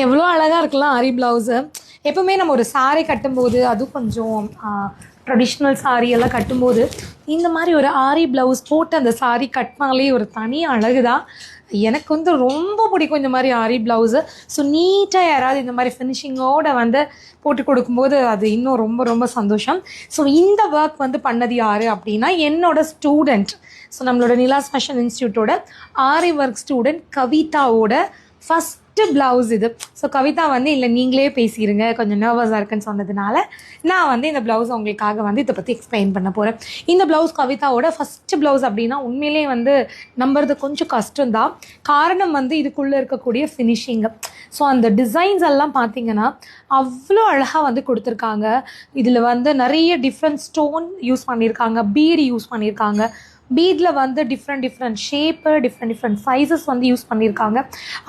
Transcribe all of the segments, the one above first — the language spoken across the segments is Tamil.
எவ்வளோ அழகாக இருக்கலாம் ஆரி ப்ளவுஸு. எப்பவுமே நம்ம ஒரு சாரீ கட்டும்போது, அதுவும் கொஞ்சம் ட்ரெடிஷ்னல் சாரீ எல்லாம் கட்டும்போது, இந்த மாதிரி ஒரு ஆரி ப்ளவுஸ் போட்டு அந்த சாரீ கட்டினாலே ஒரு தனி அழகு தான். எனக்கு வந்து ரொம்ப பிடிக்கும் இந்த மாதிரி ஆரி ப்ளவுஸு. ஸோ நீட்டாக யாராவது இந்த மாதிரி ஃபினிஷிங்கோடு வந்து போட்டு கொடுக்கும்போது அது இன்னும் ரொம்ப ரொம்ப சந்தோஷம். ஸோ இந்த ஒர்க் வந்து பண்ணது யார் அப்படின்னா, என்னோடய ஸ்டூடெண்ட். ஸோ நம்மளோட நிலாஸ் ஃபேஷன் இன்ஸ்டியூட்டோட ஆரி ஒர்க் ஸ்டூடெண்ட் கவிதாவோட ஃபஸ்ட்டு ப்ளவுஸ் இது. ஸோ கவிதா வந்து இல்லை நீங்களே பேசிடுங்க, கொஞ்சம் நர்வஸாக இருக்குன்னு சொன்னதுனால நான் வந்து இந்த ப்ளவுஸ் உங்களுக்காக வந்து இதை பற்றி எக்ஸ்பிளைன் பண்ண போகிறேன். இந்த ப்ளவுஸ் கவிதாவோட ஃபஸ்ட்டு ப்ளவுஸ் அப்படின்னா உண்மையிலே வந்து நம்புறது கொஞ்சம் கஷ்டம்தான். காரணம் வந்து இதுக்குள்ளே இருக்கக்கூடிய ஃபினிஷிங்கு. ஸோ அந்த டிசைன்ஸ் எல்லாம் பார்த்தீங்கன்னா அவ்வளோ அழகாக வந்து கொடுத்துருக்காங்க. இதில் வந்து நிறைய டிஃப்ரெண்ட் ஸ்டோன் யூஸ் பண்ணியிருக்காங்க, பீடு யூஸ் பண்ணியிருக்காங்க. பீடில் வந்து டிஃப்ரெண்ட் ஷேப்பு, டிஃப்ரெண்ட் சைஸஸ் வந்து யூஸ் பண்ணியிருக்காங்க.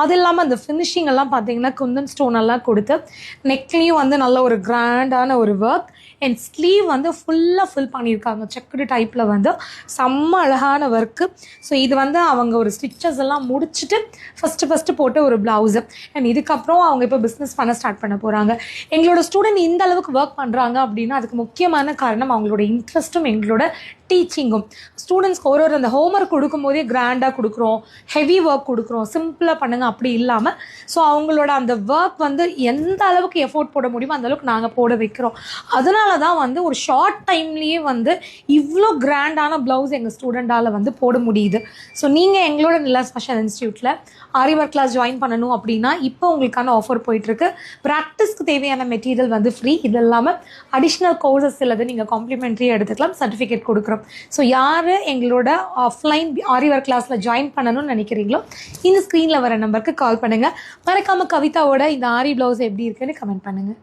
அது இல்லாமல் அந்த ஃபினிஷிங் எல்லாம் பார்த்தீங்கன்னா குந்தன் ஸ்டோன் எல்லாம் கொடுத்து நெக்லேயும் வந்து நல்ல ஒரு கிராண்டான ஒரு ஒர்க் அண்ட் ஸ்லீவ் வந்து ஃபுல்லாக ஃபில் பண்ணியிருக்காங்க. செக்குடு டைப்பில் வந்து செம்ம அழகான ஒர்க்கு. ஸோ இது வந்து அவங்க ஒரு ஸ்டிச்சஸ் எல்லாம் முடிச்சுட்டு ஃபஸ்ட்டு போட்டு ஒரு ப்ளவுஸு. அண்ட் இதுக்கப்புறம் அவங்க இப்போ பிஸ்னஸ் பண்ண ஸ்டார்ட் பண்ண போகிறாங்க. எங்களோட ஸ்டூடெண்ட் இந்த அளவுக்கு ஒர்க் பண்ணுறாங்க அப்படின்னா அதுக்கு முக்கியமான காரணம் அவங்களோட இன்ட்ரெஸ்ட்டும் எங்களோட டீச்சிங்கும். ஸ்டூடெண்ட்ஸ்க்கு ஒரு அந்த ஹோம்ஒர்க் கொடுக்கும்போதே கிராண்டாக கொடுக்குறோம், ஹெவி ஒர்க் கொடுக்குறோம், சிம்பிளாக பண்ணுங்கள் அப்படி இல்லாமல். ஸோ அவங்களோட அந்த ஒர்க் வந்து எந்த அளவுக்கு எஃபோர்ட் போட முடியுமோ அந்த அளவுக்கு நாங்கள் போட வைக்கிறோம். அதனால தான் வந்து ஒரு ஷார்ட் டைம்லேயே வந்து இவ்வளோ கிராண்டான ப்ளவுஸ் எங்கள் ஸ்டூடெண்டால் வந்து போட முடியுது. ஸோ நீங்கள் எங்களோட நிலாஸ் ஃபேஷன் இன்ஸ்டியூட்டில் ஆரி ஒர்க் கிளாஸ் ஜாயின் பண்ணணும் அப்படின்னா இப்போ உங்களுக்கான ஆஃபர் போயிட்டுருக்கு. ப்ராக்டிஸ்க்கு தேவையான மெட்டீரியல் வந்து ஃப்ரீ. இது இல்லாமல் அடிஷ்னல் கோர்சஸ் சிலது நீங்கள் காம்ப்ளிமெண்ட்ரியாக எடுத்துக்கலாம், சர்டிஃபிகேட் கொடுக்குறோம். ஸோ யார் எங்களோட ஆஃப்லைன் ஆரி ஒர்க் கிளாஸில் ஜாயின் பண்ணணும்னு நினைக்கிறீங்களோ இந்த ஸ்க்ரீனில் வர நம்பருக்கு கால் பண்ணுங்கள். மறக்காமல் கவிதாவோட இந்த ஆரி ப்ளவுஸ் எப்படி இருக்குன்னு கமெண்ட் பண்ணுங்கள்.